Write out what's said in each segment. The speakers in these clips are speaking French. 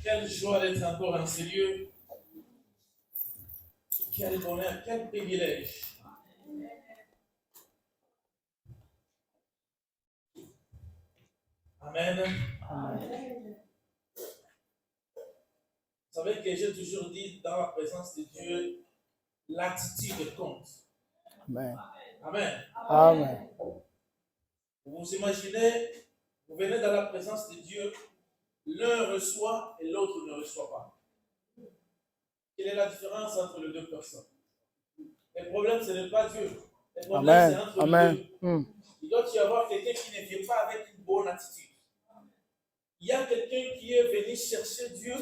Quelle joie d'être encore en ce lieu. Quel bonheur, quel privilège. Amen. Amen. Vous savez que j'ai toujours dit dans la présence de Dieu, l'attitude compte. Amen. Amen. Amen. Vous vous imaginez, vous venez dans la présence de Dieu, l'un reçoit et l'autre ne reçoit pas. Quelle est la différence entre les deux personnes? Le problème, ce n'est pas Dieu. Le problème, c'est entre les deux. Il doit y avoir quelqu'un qui ne vient pas avec une bonne attitude. Il y a quelqu'un qui est venu chercher Dieu,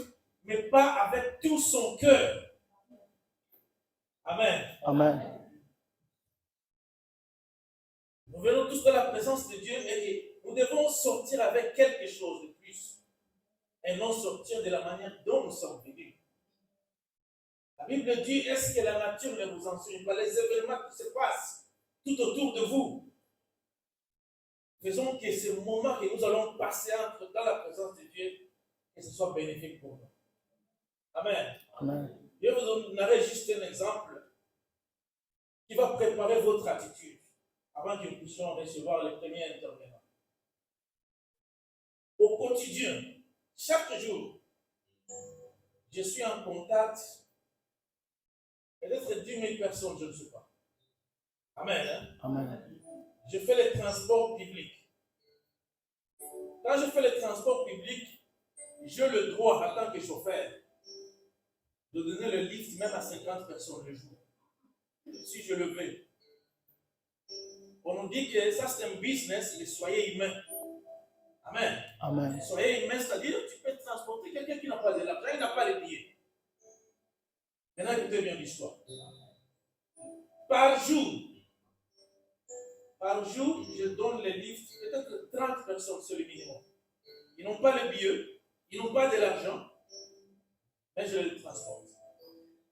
mais pas avec tout son cœur. Amen. Amen. Nous venons tous dans la présence de Dieu et nous devons sortir avec quelque chose de plus. Et non sortir de la manière dont nous sommes venus. La Bible dit, est-ce que la nature ne vous enseigne pas les événements qui se passent tout autour de vous? Faisons que ce moment que nous allons passer dans la présence de Dieu, que ce soit bénéfique pour nous. Amen. Amen. Je vous donnerai juste un exemple qui va préparer votre attitude avant que nous puissions recevoir les premiers intervenants. Au quotidien, chaque jour, je suis en contact peut-être 10 000 personnes, je ne sais pas. Amen. Hein? Amen. Je fais les transports publics. Quand je fais les transports publics, j'ai le droit, en tant que chauffeur, de donner le lift même à 50 personnes le jour. Si je le veux. On nous dit que ça c'est un business, mais soyez humain. Amen. Amen. Soyez humain, c'est-à-dire que tu peux transporter quelqu'un qui n'a pas de l'argent, il n'a pas les billets. Maintenant, écoutez bien l'histoire. Par jour, je donne les lifts, peut-être 30 personnes, c'est le minimum. Ils n'ont pas les billets, ils n'ont pas de l'argent, mais je les transporte.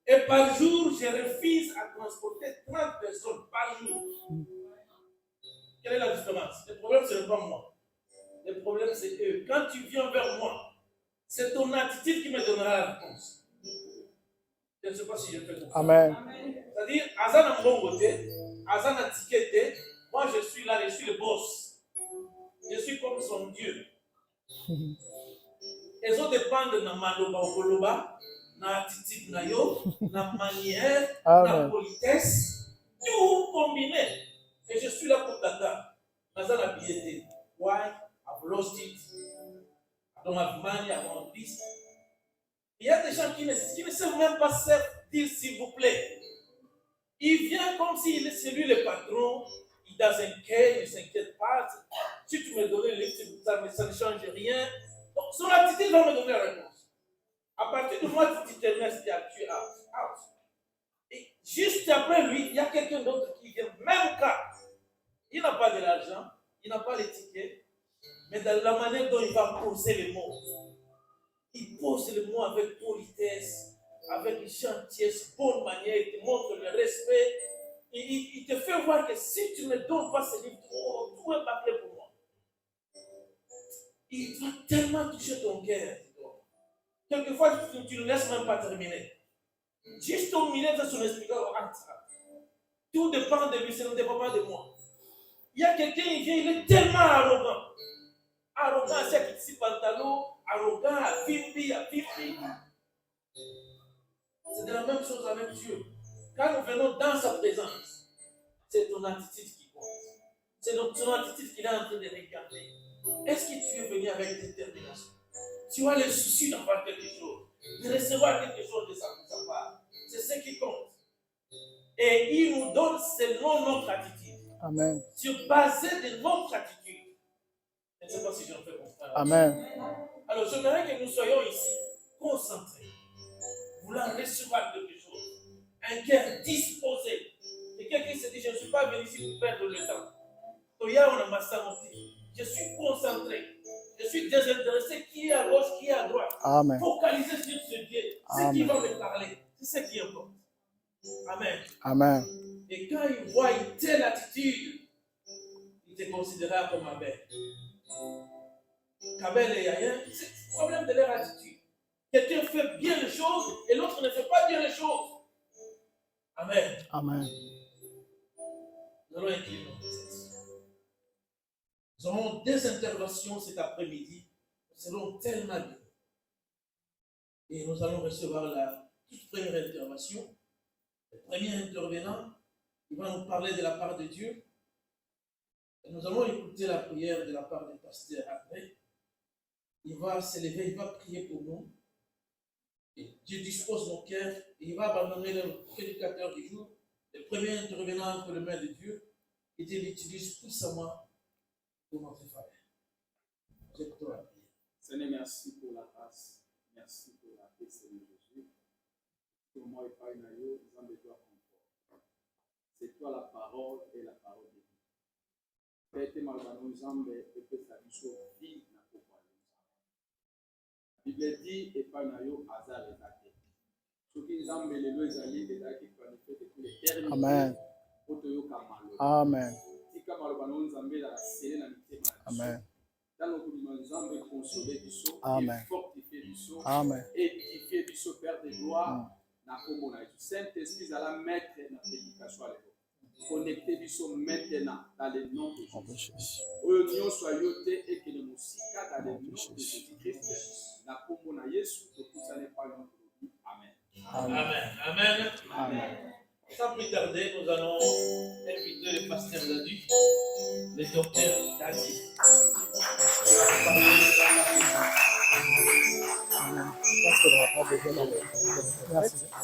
Et par jour, je refuse à transporter 30 personnes par jour. Quelle est la différence? Le problème, ce n'est pas moi. Le problème, c'est eux. Quand tu viens vers moi, c'est ton attitude qui me donnera la réponse. Je ne sais pas si je fais comprendre. Amen. C'est-à-dire, Azan a mon côté, Azan a tiqueté, moi je suis là, je suis le boss. Je suis comme son Dieu. Les autres dépendent de ma maloba ou koloba, na attitude na yo, na manière, na politesse, tout combiné. Et je suis là pour t'attendre. Azan a billetté. Why? I've lost it. I don't have money, I want this. Il y a des gens qui ne savent même pas dire s'il vous plaît. Il vient comme si c'est lui le patron, il doesn't care, il ne s'inquiète pas. Si tu me donnes le livre, ça ne change rien. Donc, son attitude va me donner la réponse. À partir du moment où tu te mets, tu es out. Et juste après lui, il y a quelqu'un d'autre qui vient, même cas. Il n'a pas de l'argent, il n'a pas les tickets, mais dans la manière dont il va poser les mots, il pose les mots avec politesse, avec gentillesse, bonne manière, il te montre le respect. Il te fait voir que si tu ne me donnes pas ce livre, tout est bâclé pour moi. Il va tellement toucher ton cœur. Quelquefois, tu ne laisses même pas terminer. Juste au milieu de son explication, tout dépend de lui, ça ne dépend pas de moi. Il y a quelqu'un, il vient, il est tellement arrogant. Arrogant, c'est un petit pantalon, arrogant, à Fifi. C'est de la même chose avec Dieu. Quand nous venons dans sa présence, c'est ton attitude qui compte. C'est ton attitude qu'il est en train de regarder. Est-ce que tu es venu avec détermination? Tu as le souci d'avoir quelque chose, de recevoir quelque chose de sa part. C'est ce qui compte. Et il nous donne selon notre attitude. Amen. Sur basé de notre attitude. Je ne sais pas si j'en fais comprendre. Amen. Alors, j'aimerais que nous soyons ici concentrés, voulant recevoir quelque chose, un cœur disposé. Et quelqu'un se dit, je ne suis pas venu ici pour perdre le temps. Je suis concentré, je suis désintéressé, qui est à gauche, qui est à droite. Amen. Focalisé sur ce Dieu, ce qui va me parler, c'est ce qui importe. Amen. Amen. Et quand il voit une telle attitude, il te considérera comme Abel. Qu'Abel et Yaïn, c'est le problème de leur attitude. Quelqu'un fait bien les choses et l'autre ne fait pas bien les choses. Amen. Amen. Nous allons incliner nos têtes. Nous aurons des interventions cet après-midi. Nous serons tellement bien. Et nous allons recevoir la toute première intervention. Le premier intervenant, il va nous parler de la part de Dieu. Et nous allons écouter la prière de la part du pasteur après. Il va s'élever, il va prier pour nous. Et Dieu dispose nos cœurs et il va abandonner le prédicateur du jour. Le premier intervenant entre les mains de Dieu. Et Dieu l'utilise puissamment pour notre faveur. J'écoute la prière. Seigneur, merci pour la grâce. Merci pour la paix, Seigneur Jésus. Pour moi, et pas une aïe, nous en besoin encore. C'est toi la parole et la parole de Dieu. Père, tu m'as donné nous en et que ta vie vie n'a pas pour la Bible dit, et pas une aïe, hasard et attaqué. Ce qui nous en met les lois alliés et attaqués pour nous faire depuis l'éternité. Amen. Amen. Amen. Amen. Amen. Édifier du saut, Père de gloire, Saint-Esprit à la mettre dans la prédication. Connectez du saut maintenant dans le nom de Jésus. Union soit yoté et que nous nous dans le nom de Jésus-Christ. La communion à Jésus, que tout ça n'est pas notre vie. Amen. Amen. Amen. Amen. Sans plus tarder, nous allons inviter le pasteur Zadu, le docteur Kazi.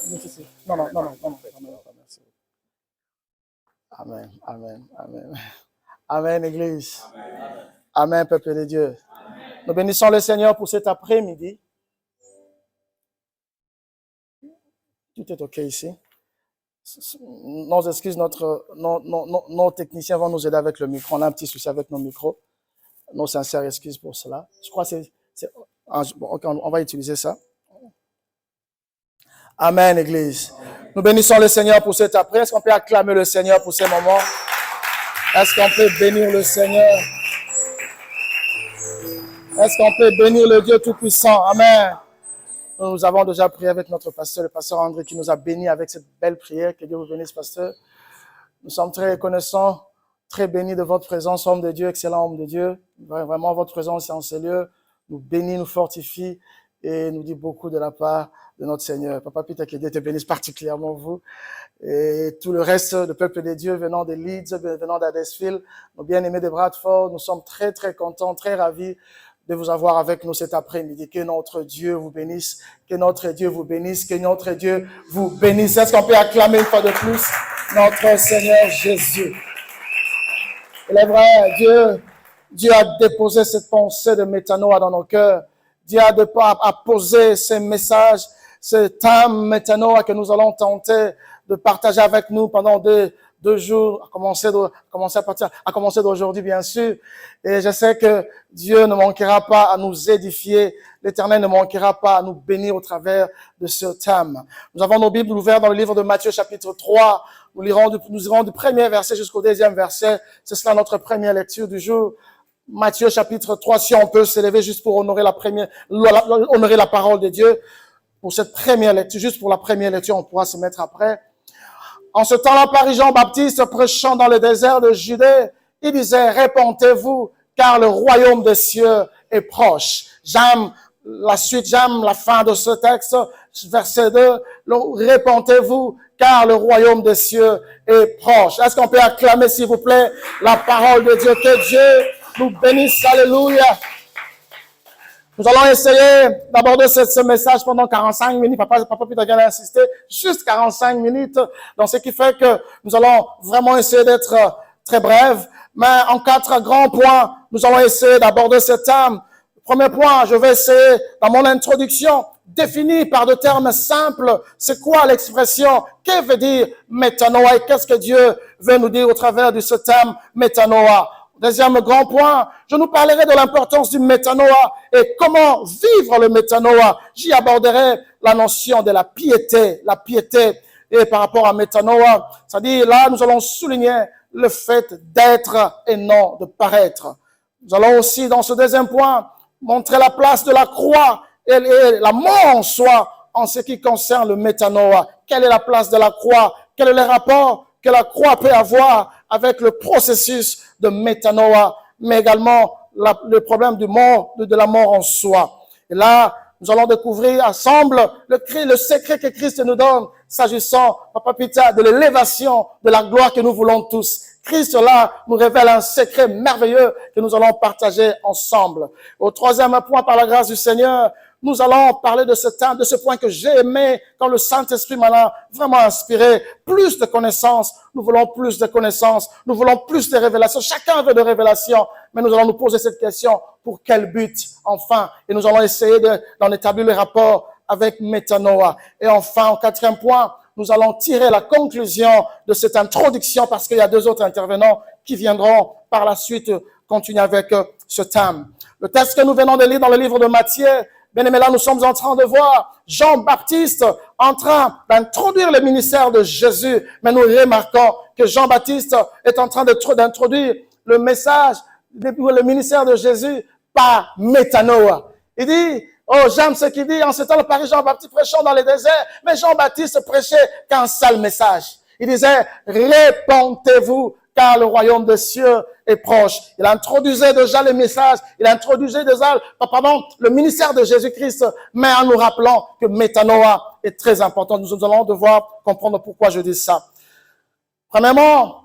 Merci. Non, merci. Amen, amen, amen. Amen, Église. Amen, peuple de Dieu. Nous bénissons le Seigneur pour cet après-midi. Tout est OK ici. Nos excuses, nos techniciens vont nous aider avec le micro. On a un petit souci avec nos micros. Nos sincères excuses pour cela. Je crois que okay, on va utiliser ça. Amen, Église. Nous bénissons le Seigneur pour cet après. Est-ce qu'on peut acclamer le Seigneur pour ces moments? Est-ce qu'on peut bénir le Seigneur? Est-ce qu'on peut bénir le Dieu Tout-Puissant? Amen. Nous avons déjà prié avec notre pasteur, le pasteur André, qui nous a bénis avec cette belle prière. Que Dieu vous bénisse, pasteur. Nous sommes très reconnaissants, très bénis de votre présence, homme de Dieu, excellent homme de Dieu. Vraiment, votre présence est en ces lieux. Nous bénit, nous fortifie et nous dit beaucoup de la part de notre Seigneur. Papa Peter, que Dieu te bénisse particulièrement vous. Et tout le reste du peuple de Dieu venant de Leeds, venant d'Huddersfield, nos bien-aimés de Bradford, nous sommes très, très contents, très ravis de vous avoir avec nous cet après-midi. Que notre Dieu vous bénisse, que notre Dieu vous bénisse, que notre Dieu vous bénisse. Est-ce qu'on peut acclamer une fois de plus notre Seigneur Jésus? Il est vrai, Dieu a déposé cette pensée de métanoïa dans nos cœurs. Dieu a posé ces messages, ce thème métanoïa que nous allons tenter de partager avec nous pendant deux jours, à commencer d'aujourd'hui, bien sûr. Et je sais que Dieu ne manquera pas à nous édifier. L'Éternel ne manquera pas à nous bénir au travers de ce thème. Nous avons nos Bibles ouvertes dans le livre de Matthieu, chapitre 3. Nous irons du premier verset jusqu'au deuxième verset. C'est cela notre première lecture du jour. Matthieu, chapitre 3. Si on peut s'élever juste pour honorer honorer la parole de Dieu. Pour cette première lecture, juste pour la première lecture, on pourra se mettre après. En ce temps-là, parut Jean-Baptiste prêchant dans le désert de Judée. Il disait, répentez-vous, car le royaume des cieux est proche. J'aime la fin de ce texte. Verset 2, répentez-vous, car le royaume des cieux est proche. Est-ce qu'on peut acclamer, s'il vous plaît, la parole de Dieu? Que Dieu nous bénisse. Alléluia. Nous allons essayer d'aborder ce message pendant 45 minutes. Papa Peter vient d'insister, juste 45 minutes. Donc, ce qui fait que nous allons vraiment essayer d'être très brefs. Mais en 4 grands points, nous allons essayer d'aborder ce thème. Premier point, je vais essayer, dans mon introduction, définir par des termes simples, c'est quoi l'expression, que veut dire métanoïa et qu'est-ce que Dieu veut nous dire au travers de ce thème métanoïa. Deuxième grand point, je nous parlerai de l'importance du métanoïa et comment vivre le métanoïa. J'y aborderai la notion de la piété. Et par rapport à métanoïa, c'est-à-dire là, nous allons souligner le fait d'être et non de paraître. Nous allons aussi, dans ce deuxième point, montrer la place de la croix et la mort en soi en ce qui concerne le métanoïa. Quelle est la place de la croix? Quel est le rapport que la croix peut avoir avec le processus de métanoïa, mais également le problème de la mort en soi. Et là, nous allons découvrir ensemble le secret que Christ nous donne s'agissant, Papa Pita, de l'élévation de la gloire que nous voulons tous. Christ, là, nous révèle un secret merveilleux que nous allons partager ensemble. Au troisième point, par la grâce du Seigneur, nous allons parler de ce thème, de ce point que j'ai aimé quand le Saint-Esprit m'a vraiment inspiré. Plus de connaissances. Nous voulons plus de connaissances. Nous voulons plus de révélations. Chacun veut de révélations. Mais nous allons nous poser cette question. Pour quel but, enfin? Et nous allons essayer d'en établir le rapport avec métanoïa. Et enfin, au quatrième point, nous allons tirer la conclusion de cette introduction parce qu'il y a deux autres intervenants qui viendront par la suite continuer avec ce thème. Le texte que nous venons de lire dans le livre de Matthieu, bien aimé, là, nous sommes en train de voir Jean-Baptiste en train d'introduire le ministère de Jésus. Mais nous remarquons que Jean-Baptiste est en train d'introduire le message, le ministère de Jésus par métanoïa. Il dit, oh, j'aime ce qu'il dit, en ce temps, le Paris Jean-Baptiste prêchant dans les déserts, mais Jean-Baptiste prêchait qu'un seul message. Il disait, répentez-vous, car le royaume des cieux est proche. Il introduisait déjà les messages, il introduisait déjà, le ministère de Jésus-Christ, mais en nous rappelant que métanoïa est très important. Nous allons devoir comprendre pourquoi je dis ça. Premièrement,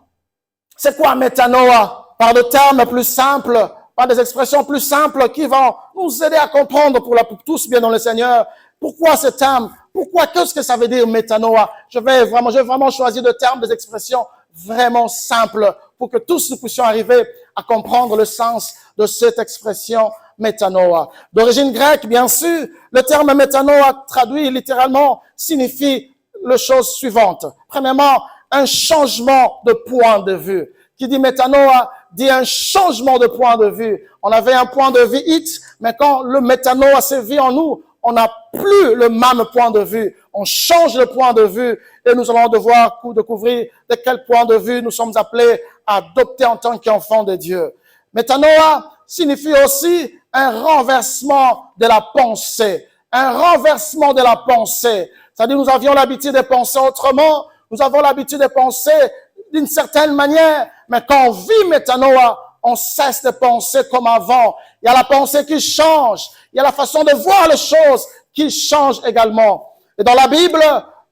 c'est quoi métanoïa? Par des termes plus simples, par des expressions plus simples qui vont nous aider à comprendre pour tous bien dans le Seigneur. Pourquoi ce terme? Pourquoi? Qu'est-ce que ça veut dire métanoïa? Je vais vraiment choisir des termes, des expressions vraiment simples pour que tous nous puissions arriver à comprendre le sens de cette expression métanoïa. D'origine grecque, bien sûr, le terme métanoïa traduit littéralement signifie les choses suivantes. Premièrement, un changement de point de vue. Qui dit métanoïa dit un changement de point de vue. On avait un point de vue X, mais quand le métanoïa s'est vu en nous, on n'a plus le même point de vue. On change le point de vue et nous allons devoir découvrir de quel point de vue nous sommes appelés à adopter en tant qu'enfants de Dieu. Métanoïa signifie aussi un renversement de la pensée. Un renversement de la pensée. C'est-à-dire nous avions l'habitude de penser autrement, nous avons l'habitude de penser d'une certaine manière, mais quand on vit métanoïa, on cesse de penser comme avant. Il y a la pensée qui change. Il y a la façon de voir les choses qui change également. Et dans la Bible,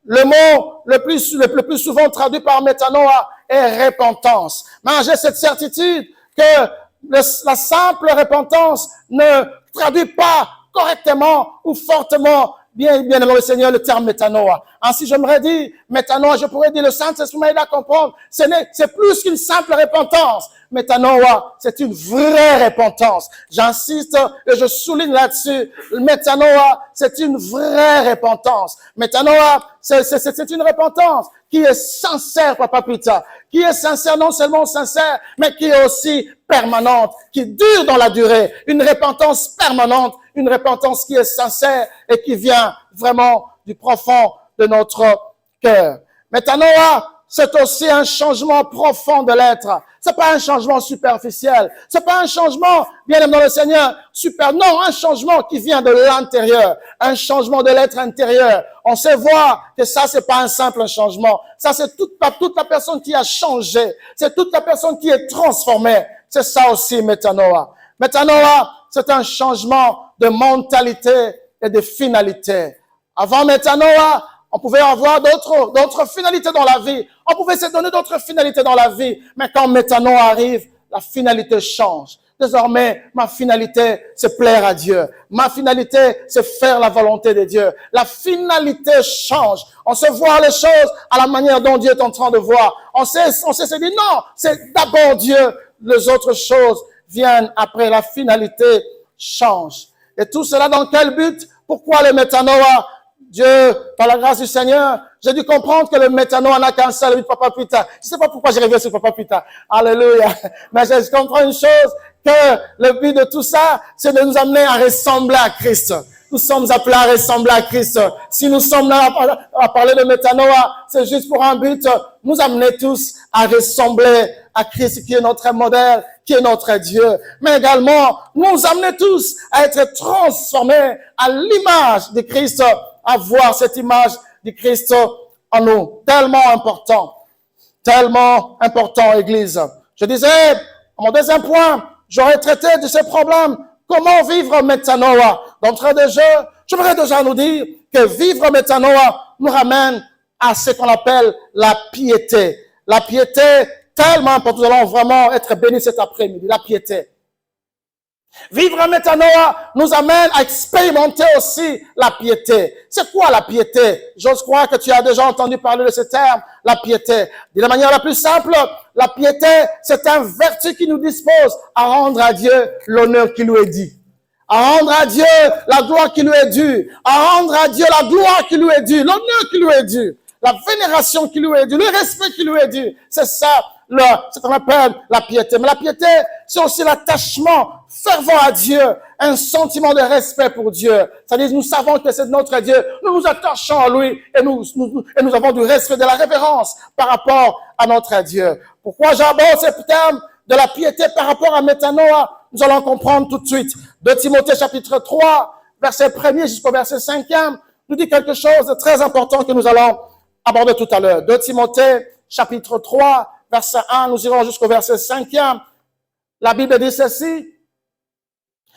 le mot le plus souvent traduit par métanoïa est repentance. Mais j'ai cette certitude que la simple repentance ne traduit pas correctement ou fortement bien le Seigneur, le terme métanoïa. Ainsi, j'aimerais dire, métanoïa, je pourrais dire, le Saint-Esprit m'a aidé à comprendre, c'est plus qu'une simple repentance. Métanoïa, c'est une vraie repentance. J'insiste et je souligne là-dessus. Métanoïa, c'est une vraie repentance. Métanoïa, c'est une repentance qui est sincère, Papa Pita, qui est sincère, non seulement sincère, mais qui est aussi permanente, qui dure dans la durée. Une repentance permanente, une repentance qui est sincère et qui vient vraiment du profond de notre cœur. Métanoïa, c'est aussi un changement profond de l'être. C'est pas un changement superficiel. C'est pas un changement, bien aimé dans le Seigneur, non, un changement qui vient de l'intérieur. Un changement de l'être intérieur. On sait voir que ça, c'est pas un simple changement. Ça, c'est toute la personne qui a changé. C'est toute la personne qui est transformée. C'est ça aussi, métanoïa. Métanoïa, c'est un changement de mentalité et de finalité. Avant métanoïa, on pouvait avoir d'autres finalités dans la vie. On pouvait se donner d'autres finalités dans la vie. Mais quand métanoïa arrive, la finalité change. Désormais, ma finalité, c'est plaire à Dieu. Ma finalité, c'est faire la volonté de Dieu. La finalité change. On se voit les choses à la manière dont Dieu est en train de voir. On sait se dire, non, c'est d'abord Dieu. Les autres choses viennent après. La finalité change. Et tout cela dans quel but? Pourquoi le métanoïa? Dieu, par la grâce du Seigneur, j'ai dû comprendre que le métanoïa n'a qu'un seul but, Papa Pita. Je sais pas pourquoi j'ai reviens sur Papa Pita. Alléluia. Mais je comprends une chose, que le but de tout ça, c'est de nous amener à ressembler à Christ. Nous sommes appelés à ressembler à Christ. Si nous sommes là à parler de métanoïa, c'est juste pour un but, nous amener tous à ressembler à Christ qui est notre modèle, qui est notre Dieu. Mais également, nous amener tous à être transformés à l'image de Christ, à voir cette image de Christ en nous. Tellement important, Église. Je disais, mon deuxième point, j'aurais traité de ces problèmes. Comment vivre métanoïa? D'entrée de jeu, j'aimerais déjà nous dire que vivre métanoïa nous ramène à ce qu'on appelle la piété. La piété, tellement importante, nous allons vraiment être bénis cet après-midi, la piété. Vivre métanoïa nous amène à expérimenter aussi la piété. C'est quoi la piété? J'ose croire que tu as déjà entendu parler de ce terme, la piété. De la manière la plus simple, la piété, c'est un vertu qui nous dispose à rendre à Dieu l'honneur qui lui est dû. À rendre à Dieu la gloire qui lui est due. À rendre à Dieu la gloire qui lui est due, l'honneur qui lui est dû, la vénération qui lui est due, le respect qui lui est dû. C'est ça, ce qu'on appelle la piété. Mais la piété, c'est aussi l'attachement fervent à Dieu, un sentiment de respect pour Dieu. C'est-à-dire, nous savons que c'est notre Dieu. Nous nous attachons à lui et nous avons du respect, de la révérence par rapport à notre Dieu. Pourquoi j'aborde ce terme de la piété par rapport à métanoïa? Nous allons comprendre tout de suite. 2 Timothée chapitre 3, verset 1er jusqu'au verset 5e, nous dit quelque chose de très important que nous allons aborder tout à l'heure. 2 Timothée chapitre 3, verset 1, nous irons jusqu'au verset 5e. La Bible dit ceci.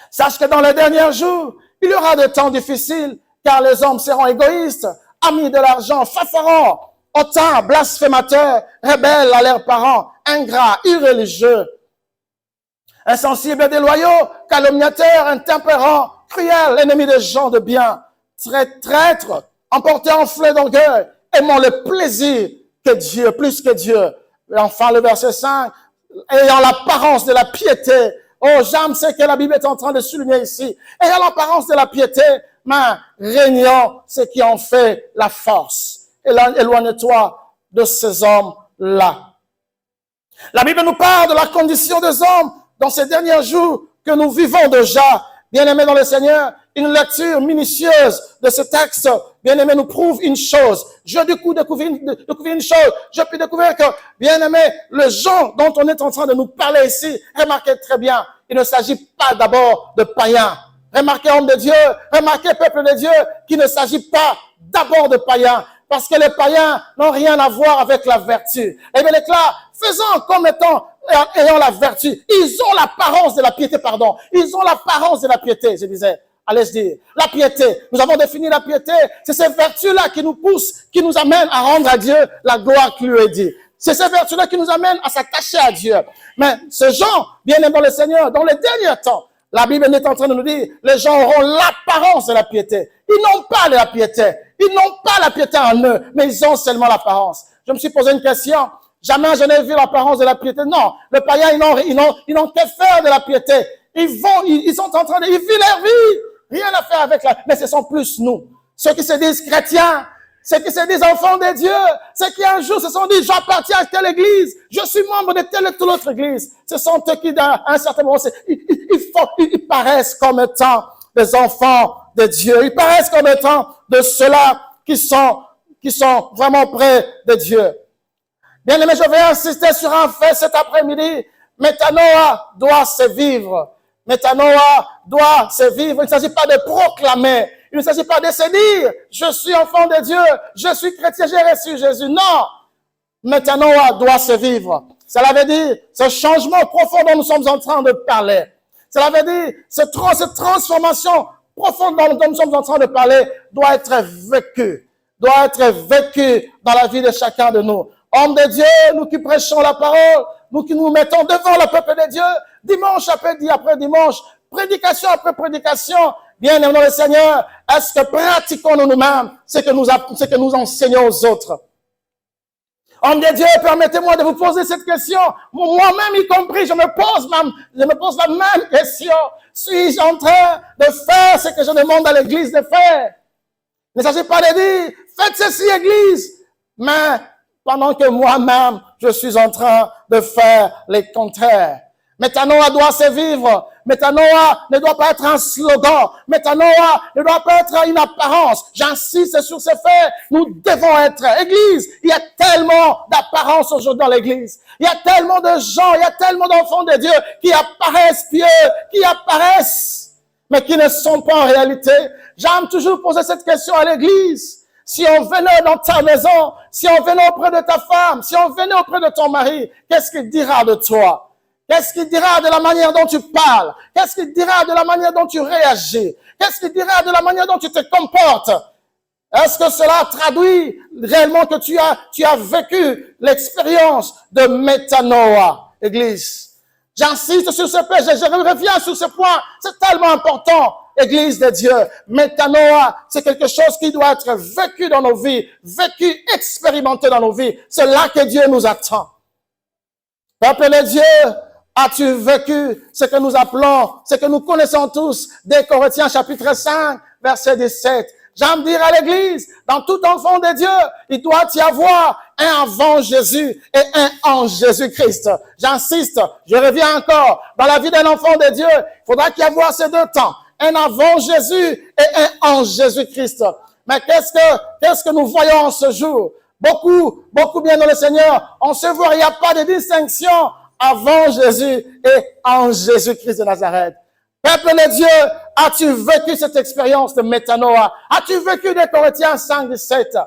Sache que dans les derniers jours, il y aura des temps difficiles, car les hommes seront égoïstes, amis de l'argent, fanfarons, hautains, blasphémateurs, rebelles à leurs parents, ingrats, irréligieux, insensibles et déloyaux, calomniateurs, intempérants, cruels, ennemis des gens de bien, traîtres, emportés en flets d'orgueil, aimant le plaisir que Dieu, plus que Dieu. Et enfin, le verset 5, ayant l'apparence de la piété. Oh, j'aime ce que la Bible est en train de souligner ici. Ayant l'apparence de la piété, mais régnant ce qui en fait la force. Éloigne-toi de ces hommes-là. La Bible nous parle de la condition des hommes dans ces derniers jours que nous vivons déjà. Bien-aimés dans le Seigneur, une lecture minutieuse de ce texte, bien-aimés, nous prouve une chose. Je découvrir une chose. Je peux découvrir que, bien-aimés, le genre dont on est en train de nous parler ici, remarquez très bien, il ne s'agit pas d'abord de païens. Remarquez, homme de Dieu, remarquez, peuple de Dieu, qu'il ne s'agit pas d'abord de païens. Parce que les païens n'ont rien à voir avec la vertu. Eh bien, les là, faisant comme étant, ayant la vertu, ils ont l'apparence de la piété, pardon. Ils ont l'apparence de la piété, je disais. Allez-je dire. La piété. Nous avons défini la piété. C'est ces vertus-là qui nous poussent, qui nous amènent à rendre à Dieu la gloire qui lui est due. C'est ces vertus-là qui nous amènent à s'attacher à Dieu. Mais ce genre, bien aimé dans le Seigneur, dans les derniers temps, la Bible est en train de nous dire, les gens auront l'apparence de la piété. Ils n'ont pas la piété. Ils n'ont pas la piété en eux, mais ils ont seulement l'apparence. Je me suis posé une question. Jamais je n'ai vu l'apparence de la piété. Non, les païens, ils n'ont que faire de la piété. Ils sont en train de, ils vivent leur vie. Rien à faire avec mais ce sont plus nous. Ceux qui se disent chrétiens, ceux qui se disent enfants de Dieu, ceux qui un jour se sont dit, j'appartiens à telle église, je suis membre de telle et telle autre église. Ce sont eux qui, à un certain moment, ils paraissent comme étant des enfants de Dieu. Ils paraissent comme étant de ceux-là qui sont vraiment près de Dieu. Bien aimé, je vais insister sur un fait cet après-midi. Métanoïa doit se vivre. Métanoïa doit se vivre. Il ne s'agit pas de proclamer. Il ne s'agit pas de se dire, je suis enfant de Dieu, je suis chrétien, j'ai reçu Jésus. Non. Métanoïa doit se vivre. Cela veut dire ce changement profond dont nous sommes en train de parler. Cela veut dire cette transformation profonde dont nous sommes en train de parler doit être vécue. Doit être vécue dans la vie de chacun de nous. Hommes de Dieu, nous qui prêchons la parole, nous qui nous mettons devant le peuple de Dieu, dimanche après dimanche, prédication après prédication, bien aimé dans le Seigneur, est-ce que pratiquons-nous nous-mêmes ce que nous enseignons aux autres? Homme de Dieu, permettez-moi de vous poser cette question. Moi-même y compris, je me pose la même question. Suis-je en train de faire ce que je demande à l'Église de faire? Il ne s'agit pas de dire, faites ceci, Église, mais pendant que moi-même, je suis en train de faire le contraire. Métanoïa doit se vivre. Métanoïa ne doit pas être un slogan. Métanoïa ne doit pas être une apparence. J'insiste sur ce fait. Nous devons être Église. Il y a tellement d'apparence aujourd'hui dans l'Église. Il y a tellement de gens, il y a tellement d'enfants de Dieu qui apparaissent pieux, qui apparaissent, mais qui ne sont pas en réalité. J'aime toujours poser cette question à l'Église. Si on venait dans ta maison, si on venait auprès de ta femme, si on venait auprès de ton mari, qu'est-ce qu'il dira de toi? Qu'est-ce qu'il dira de la manière dont tu parles? Qu'est-ce qu'il dira de la manière dont tu réagis? Qu'est-ce qu'il dira de la manière dont tu te comportes? Est-ce que cela traduit réellement que tu as vécu l'expérience de métanoïa, Église? J'insiste sur ce point, je reviens sur ce point, c'est tellement important, Église de Dieu. Métanoïa, c'est quelque chose qui doit être vécu dans nos vies, vécu, expérimenté dans nos vies. C'est là que Dieu nous attend. Peuple de Dieu, as-tu vécu ce que nous appelons, ce que nous connaissons tous, des Corinthiens chapitre 5, verset 17. J'aime dire à l'Église, dans tout enfant de Dieu, il doit y avoir un avant Jésus et un en Jésus-Christ. J'insiste, je reviens encore. Dans la vie d'un enfant de Dieu, il faudra qu'il y ait ces deux temps. Un avant Jésus et un en Jésus-Christ. Mais qu'est-ce que nous voyons en ce jour? Beaucoup bien dans le Seigneur. On se voit, il n'y a pas de distinction avant Jésus et en Jésus-Christ de Nazareth. Peuple de Dieu, as-tu vécu cette expérience de métanoïa? As-tu vécu des Corinthiens 5, 17?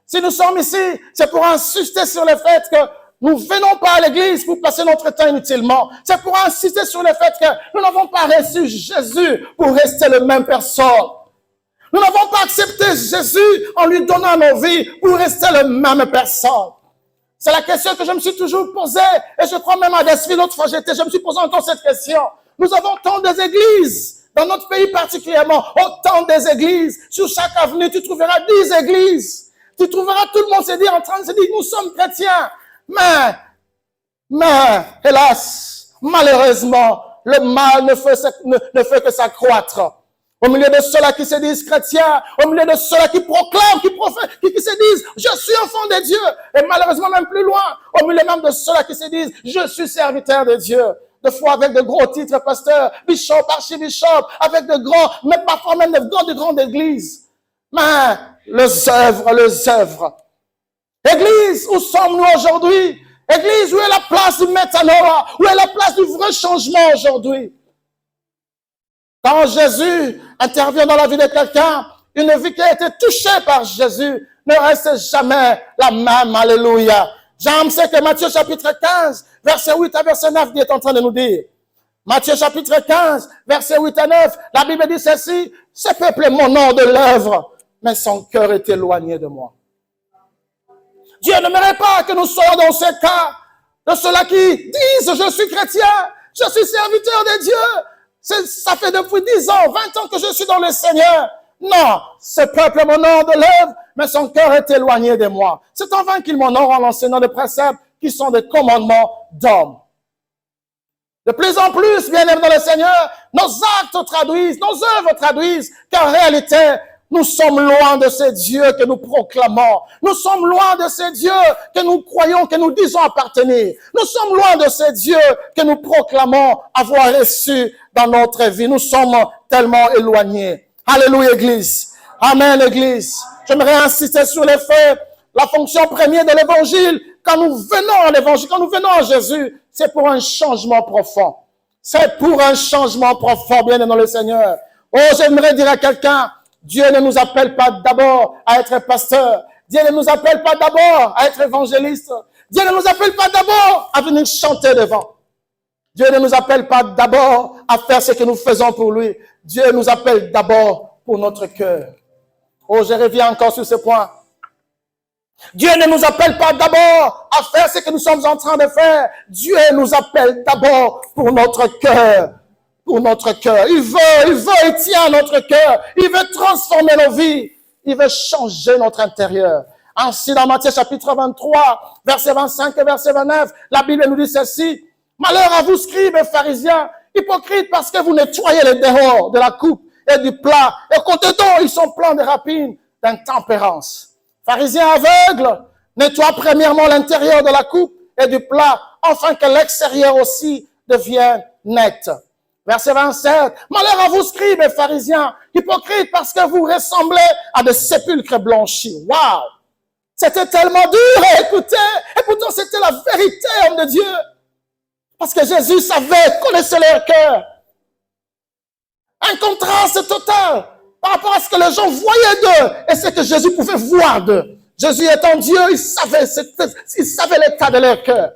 Si nous sommes ici, c'est pour insister sur le fait que nous ne venons pas à l'église pour passer notre temps inutilement. C'est pour insister sur le fait que nous n'avons pas reçu Jésus pour rester la même personne. Nous n'avons pas accepté Jésus en lui donnant nos vies pour rester la même personne. C'est la question que je me suis toujours posée, et je crois même à Desville, l'autre fois je me suis posé encore cette question. Nous avons tant des églises, dans notre pays particulièrement, autant des églises. Sur chaque avenue, tu trouveras 10 églises. Tu trouveras tout le monde se dire, en train de se dire, nous sommes chrétiens. Mais, hélas, malheureusement, le mal ne fait que s'accroître. Au milieu de ceux-là qui se disent chrétiens, au milieu de ceux-là qui proclament, qui se disent, je suis enfant de Dieu. Et malheureusement, même plus loin, au milieu même de ceux-là qui se disent, je suis serviteur de Dieu. Des fois avec de gros titres, pasteur, bishop, archibishop, avec de grands, mais parfois même de grandes églises. Mais, les œuvres. Église, où sommes-nous aujourd'hui? Église, où est la place du métanoïa? Où est la place du vrai changement aujourd'hui? Quand Jésus intervient dans la vie de quelqu'un, une vie qui a été touchée par Jésus ne reste jamais la même. Alléluia. J'aime ce que Matthieu chapitre 15, verset 8 à verset 9 est en train de nous dire. Matthieu chapitre 15, verset 8 à 9, la Bible dit ceci, ce peuple est mon nom de l'œuvre, mais son cœur est éloigné de moi. Dieu n'aimerait pas que nous soyons dans ce cas de ceux-là qui disent, je suis chrétien, je suis serviteur de Dieu. Ça fait depuis 10 ans, 20 ans que je suis dans le Seigneur. Non, ce peuple est mon nom de l'œuvre, mais son cœur est éloigné de moi. C'est en vain qu'ils m'honorent en enseignant des préceptes qui sont des commandements d'hommes. De plus en plus, bien aimés dans le Seigneur, nos actes traduisent, nos œuvres traduisent qu'en réalité, nous sommes loin de ce Dieu que nous proclamons. Nous sommes loin de ce Dieu que nous croyons, que nous disons appartenir. Nous sommes loin de ce Dieu que nous proclamons avoir reçu dans notre vie. Nous sommes tellement éloignés. Alléluia, Église. Amen, Église. J'aimerais insister sur les faits. La fonction première de l'Évangile, quand nous venons à l'Évangile, quand nous venons à Jésus, c'est pour un changement profond. C'est pour un changement profond, bien dans le Seigneur. Oh, j'aimerais dire à quelqu'un, Dieu ne nous appelle pas d'abord à être pasteur. Dieu ne nous appelle pas d'abord à être évangéliste. Dieu ne nous appelle pas d'abord à venir chanter devant. Dieu ne nous appelle pas d'abord à faire ce que nous faisons pour lui. Dieu nous appelle d'abord pour notre cœur. Oh, je reviens encore sur ce point. Dieu ne nous appelle pas d'abord à faire ce que nous sommes en train de faire. Dieu nous appelle d'abord pour notre cœur. Pour notre cœur. Il tient notre cœur. Il veut transformer nos vies. Il veut changer notre intérieur. Ainsi, dans Matthieu chapitre 23, verset 25 et verset 29, la Bible nous dit ceci. Malheur à vous, scribes et pharisiens, hypocrites, parce que vous nettoyez les dehors de la coupe et du plat. Et qu'au dedans, ils sont pleins de rapines, d'intempérance. Pharisiens aveugles, nettoie premièrement l'intérieur de la coupe et du plat, afin que l'extérieur aussi deviennent nettes. Verset 27. Malheur à vous, scribes et pharisiens, hypocrites, parce que vous ressemblez à des sépulcres blanchis. Waouh! C'était tellement dur à écouter. Et pourtant, c'était la vérité, homme de Dieu. Parce que Jésus savait, connaissait leur cœur. Un contraste total par rapport à ce que les gens voyaient d'eux et ce que Jésus pouvait voir d'eux. Jésus étant Dieu, il savait l'état de leur cœur.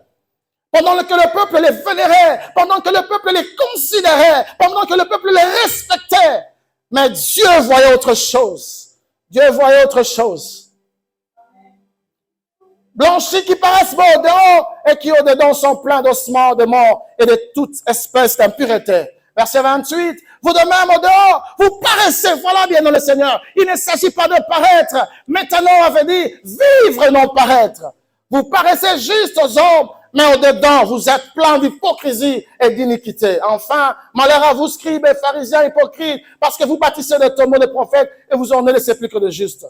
Pendant que le peuple les vénérait, pendant que le peuple les considérait, pendant que le peuple les respectait. Mais Dieu voyait autre chose. Dieu voyait autre chose. Blanchis qui paraissent beaux au dehors et qui au dedans sont pleins d'ossements, de morts et de toute espèce d'impureté. Verset 28. Vous de même au dehors, vous paraissez, voilà bien dans le Seigneur. Il ne s'agit pas de paraître. Maintenant, avait dit, vivre et non paraître. Vous paraissez juste aux hommes, mais au dedans, vous êtes plein d'hypocrisie et d'iniquité. Enfin, malheur à vous, scribes et pharisiens hypocrites, parce que vous bâtissez des tombeaux de prophètes et vous ornez les sépulcres de justes.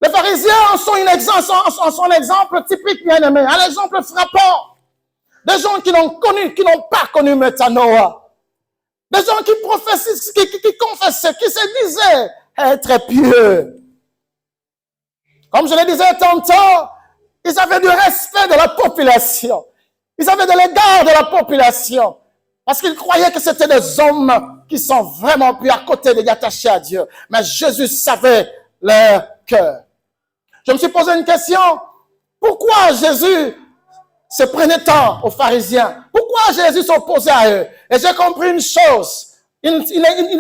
Les pharisiens sont un exemple typique, bien aimé, un exemple frappant. Des gens qui n'ont pas connu Métanoïa. Des gens qui prophétisaient, qui confessaient, qui se disaient être pieux. Comme je le disais tantôt, ils avaient du respect de la population. Ils avaient de l'égard de la population. Parce qu'ils croyaient que c'était des hommes qui sont vraiment plus à côté des attachés à Dieu. Mais Jésus savait leur cœur. Je me suis posé une question. Pourquoi Jésus se prenait tant aux pharisiens? Pourquoi Jésus s'opposait à eux? Et j'ai compris une chose. Une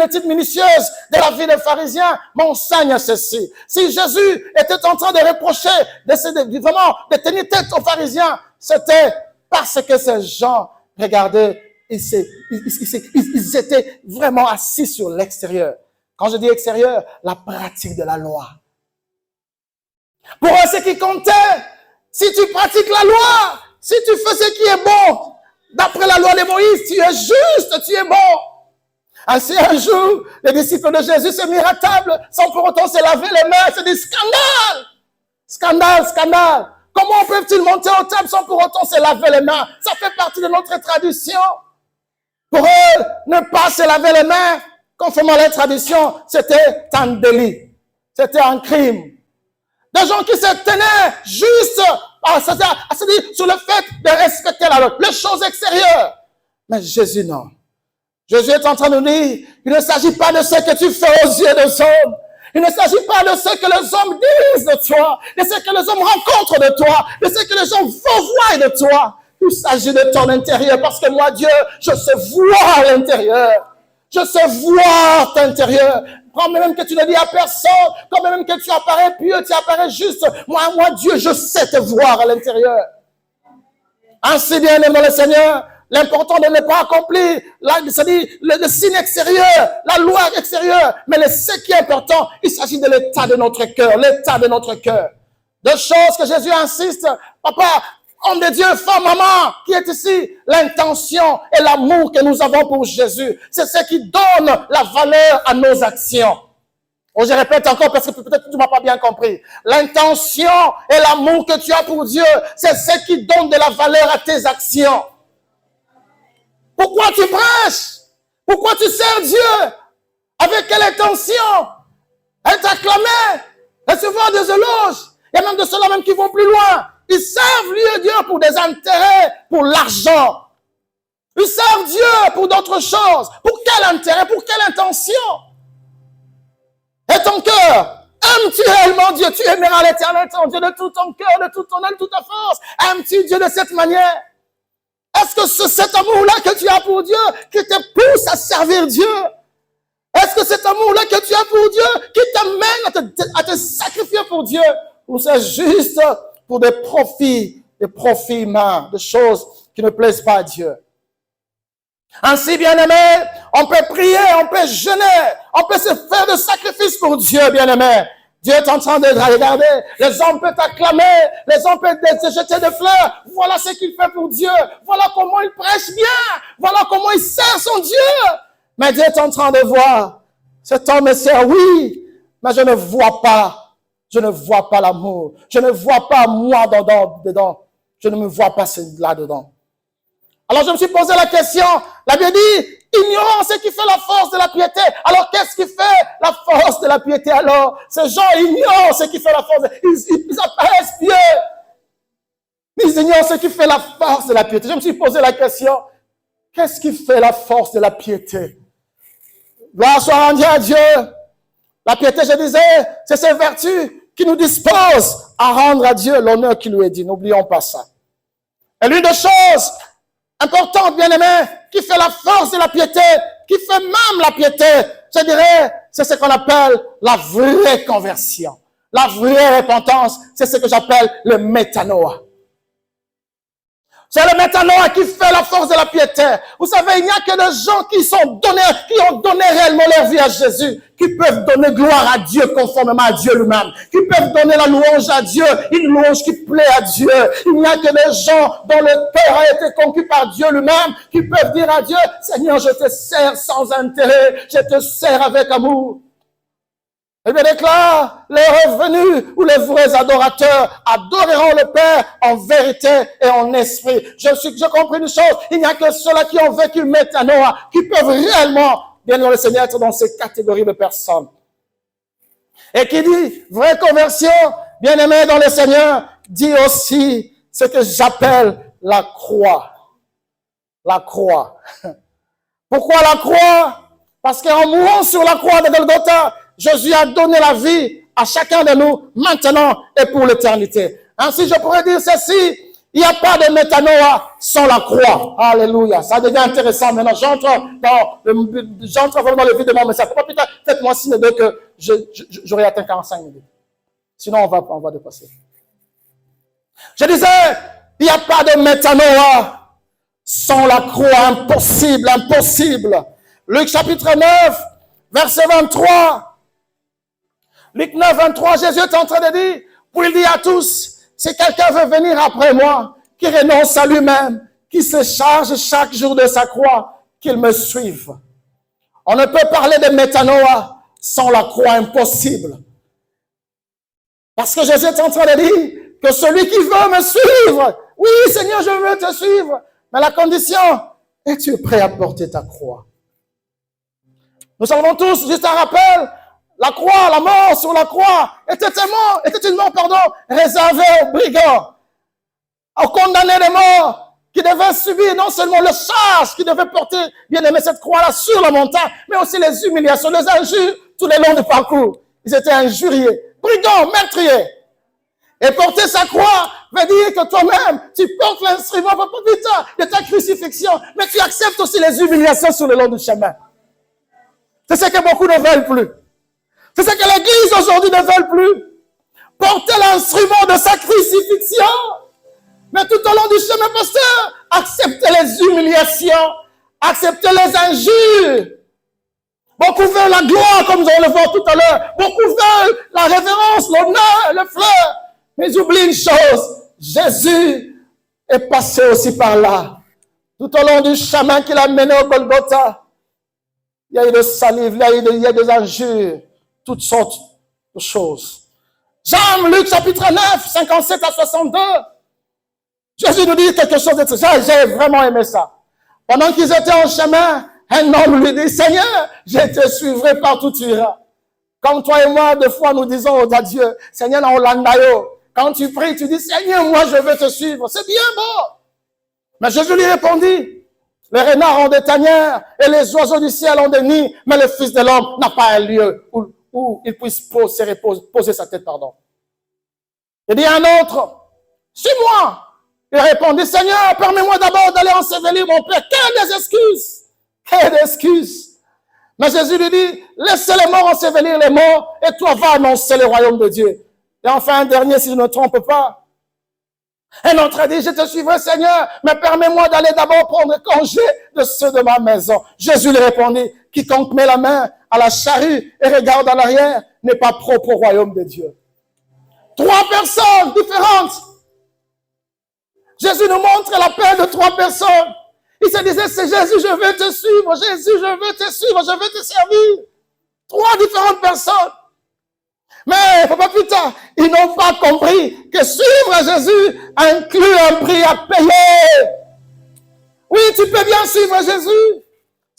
étude minutieuse de la vie des pharisiens m'enseigne ceci. Si Jésus était en train de reprocher, de tenir tête aux pharisiens, c'était parce que ces gens regardaient, ils étaient vraiment assis sur l'extérieur. Quand je dis extérieur, la pratique de la loi. Pour eux, ce qui comptait, si tu pratiques la loi, si tu fais ce qui est bon, d'après la loi de Moïse, tu es juste, tu es bon. Ainsi, un jour, les disciples de Jésus se mirent à table sans pour autant se laver les mains. C'est du scandale. Scandale, scandale. Comment peuvent-ils monter aux tables sans pour autant se laver les mains? Ça fait partie de notre tradition. Pour eux, ne pas se laver les mains, conformément à la tradition, c'était un délit. C'était un crime. Des gens qui se tenaient juste sur le fait de respecter la loi, les choses extérieures. Mais Jésus, non. Jésus est en train de nous dire, il ne s'agit pas de ce que tu fais aux yeux des hommes. Il ne s'agit pas de ce que les hommes disent de toi, de ce que les hommes rencontrent de toi, de ce que les gens vont voir de toi. Il s'agit de ton intérieur, parce que moi, Dieu, je sais voir l'intérieur. Je sais voir ton intérieur. Quand même que tu ne dis à personne, quand même que tu apparais pieux, tu apparais juste. Moi, Dieu, je sais te voir à l'intérieur. Ainsi bien aimé le Seigneur, l'important de ne pas accomplir, c'est-à-dire le signe extérieur, la loi extérieure, mais ce qui est important, il s'agit de l'état de notre cœur, l'état de notre cœur. Deux choses que Jésus insiste, papa, homme de Dieu, femme, maman, qui est ici, l'intention et l'amour que nous avons pour Jésus, c'est ce qui donne la valeur à nos actions. Oh, je répète encore parce que peut-être que tu m'as pas bien compris. L'intention et l'amour que tu as pour Dieu, c'est ce qui donne de la valeur à tes actions. Pourquoi tu prêches? Pourquoi tu sers Dieu? Avec quelle intention? Être acclamé, recevoir des éloges. Il y a même de ceux-là même qui vont plus loin. Ils servent Dieu pour des intérêts, pour l'argent. Ils servent Dieu pour d'autres choses. Pour quel intérêt? Pour quelle intention? Et ton cœur, aimes-tu réellement Dieu? Tu aimeras l'Éternel, ton Dieu, de tout ton cœur, de toute ton âme, de toute ta force. Aimes-tu Dieu de cette manière? Est-ce que c'est cet amour-là que tu as pour Dieu qui te pousse à servir Dieu? Est-ce que cet amour-là que tu as pour Dieu qui t'amène à te sacrifier pour Dieu? Ou c'est juste pour des profits humains, des choses qui ne plaisent pas à Dieu? Ainsi, bien-aimé, on peut prier, on peut jeûner, on peut se faire des sacrifices pour Dieu, bien-aimé. Dieu est en train de regarder. Les hommes peuvent t'acclamer, les hommes peuvent te jeter des fleurs. Voilà ce qu'il fait pour Dieu. Voilà comment il prêche bien. Voilà comment il sert son Dieu. Mais Dieu est en train de voir. Cet homme me sert, oui, mais je ne vois pas. Je ne vois pas l'amour. Je ne vois pas moi dedans. Je ne me vois pas là-dedans. Alors je me suis posé la question, la Bible dit, ignorant ce qui fait la force de la piété. Alors qu'est-ce qui fait la force de la piété alors? Ces gens ignorent ce qui fait la force. Ils apparaissent pieux. Ils ignorent ce qui fait la force de la piété. Je me suis posé la question, qu'est-ce qui fait la force de la piété? Gloire soit rendue à Dieu. La piété, je disais, c'est ces vertus qui nous disposent à rendre à Dieu l'honneur qui lui est dit. N'oublions pas ça. Et l'une des choses importantes, bien-aimés, qui fait la force de la piété, qui fait même la piété, je dirais, c'est ce qu'on appelle la vraie conversion. La vraie repentance, c'est ce que j'appelle le métanoïa. C'est le métanoïa qui fait la force de la piété. Vous savez, il n'y a que des gens qui ont donné réellement leur vie à Jésus, qui peuvent donner gloire à Dieu conformément à Dieu lui-même, qui peuvent donner la louange à Dieu, une louange qui plaît à Dieu. Il n'y a que des gens dont le cœur a été conquis par Dieu lui-même, qui peuvent dire à Dieu, Seigneur, je te sers sans intérêt, je te sers avec amour. Eh bien, déclare, les revenus ou les vrais adorateurs adoreront le Père en vérité et en esprit. Je comprends une chose, il n'y a que ceux-là qui ont vécu métanoïa, qui peuvent réellement, bien le Seigneur, être dans ces catégories de personnes. Et qui dit, vraie conversion, bien-aimé dans le Seigneur, dit aussi ce que j'appelle la croix. La croix. Pourquoi la croix? Parce qu'en mourant sur la croix de Golgotha, Jésus a donné la vie à chacun de nous, maintenant et pour l'éternité. Ainsi, je pourrais dire ceci, il n'y a pas de métanoïa sans la croix. Alléluia. Ça devient intéressant. Maintenant, j'entre vraiment dans le vide de mon message. Pourquoi putain, faites-moi signe de que j'aurais atteint 45 minutes. Sinon, on va dépasser. Je disais, il n'y a pas de métanoïa sans la croix. Impossible, impossible. Luc chapitre 9, verset 23. Luc 9, 23, Jésus est en train de dire, pour il dit à tous, si quelqu'un veut venir après moi, qui renonce à lui-même, qui se charge chaque jour de sa croix, qu'il me suive. On ne peut parler de métanoïa sans la croix, impossible. Parce que Jésus est en train de dire que celui qui veut me suivre, oui Seigneur, je veux te suivre, mais la condition, es-tu prêt à porter ta croix? Nous savons tous, juste un rappel, la croix, la mort sur la croix était une mort, réservée aux brigands, aux condamnés de mort, qui devaient subir non seulement le charge, qui devaient porter, bien aimé, cette croix-là sur la montagne, mais aussi les humiliations, les injures, tout le long du parcours. Ils étaient injuriés, brigands, meurtriers. Et porter sa croix veut dire que toi-même, tu portes l'instrument de ta crucifixion, mais tu acceptes aussi les humiliations sur le long du chemin. C'est ce que beaucoup ne veulent plus. C'est ce que l'Église aujourd'hui ne veut plus. Porter l'instrument de sa crucifixion. Mais tout au long du chemin, pasteur, accepter les humiliations, accepter les injures. Beaucoup veulent la gloire, comme nous allons le voir tout à l'heure. Beaucoup veulent la révérence, l'honneur, le fleur. Mais ils oublient une chose. Jésus est passé aussi par là. Tout au long du chemin qu'il a mené au Golgotha. Il y a eu des salives, il y a des injures. Toutes sortes de choses. Luc chapitre 9, 57 à 62. Jésus nous dit quelque chose de ça. J'ai vraiment aimé ça. Pendant qu'ils étaient en chemin, un homme lui dit, Seigneur, je te suivrai partout où tu iras. Comme toi et moi, des fois, nous disons à Dieu, Seigneur, dans Olandayo, quand tu pries, tu dis, Seigneur, moi, je veux te suivre. C'est bien beau. Mais Jésus lui répondit, les renards ont des tanières et les oiseaux du ciel ont des nids, mais le Fils de l'homme n'a pas un lieu où il puisse poser sa tête, pardon. Il dit à un autre, suis-moi. Il répondit, Seigneur, permets-moi d'abord d'aller ensevelir mon père. Quelle des excuses! Quelle excuses! Mais Jésus lui dit, laissez les morts ensevelir les morts et toi va annoncer le royaume de Dieu. Et enfin, un dernier, si je ne me trompe pas. Un autre dit, je te suivrai, Seigneur, mais permets-moi d'aller d'abord prendre congé de ceux de ma maison. Jésus lui répondit, quiconque met la main à la charrue et regarde en arrière n'est pas propre au royaume de Dieu. 3 personnes différentes. Jésus nous montre l'appel de 3 personnes. Il se disait, c'est Jésus, je veux te suivre. Jésus, je veux te suivre, je veux te servir. 3 différentes personnes. Mais, papa, putain, ils n'ont pas compris que suivre Jésus inclut un prix à payer. Oui, tu peux bien suivre Jésus.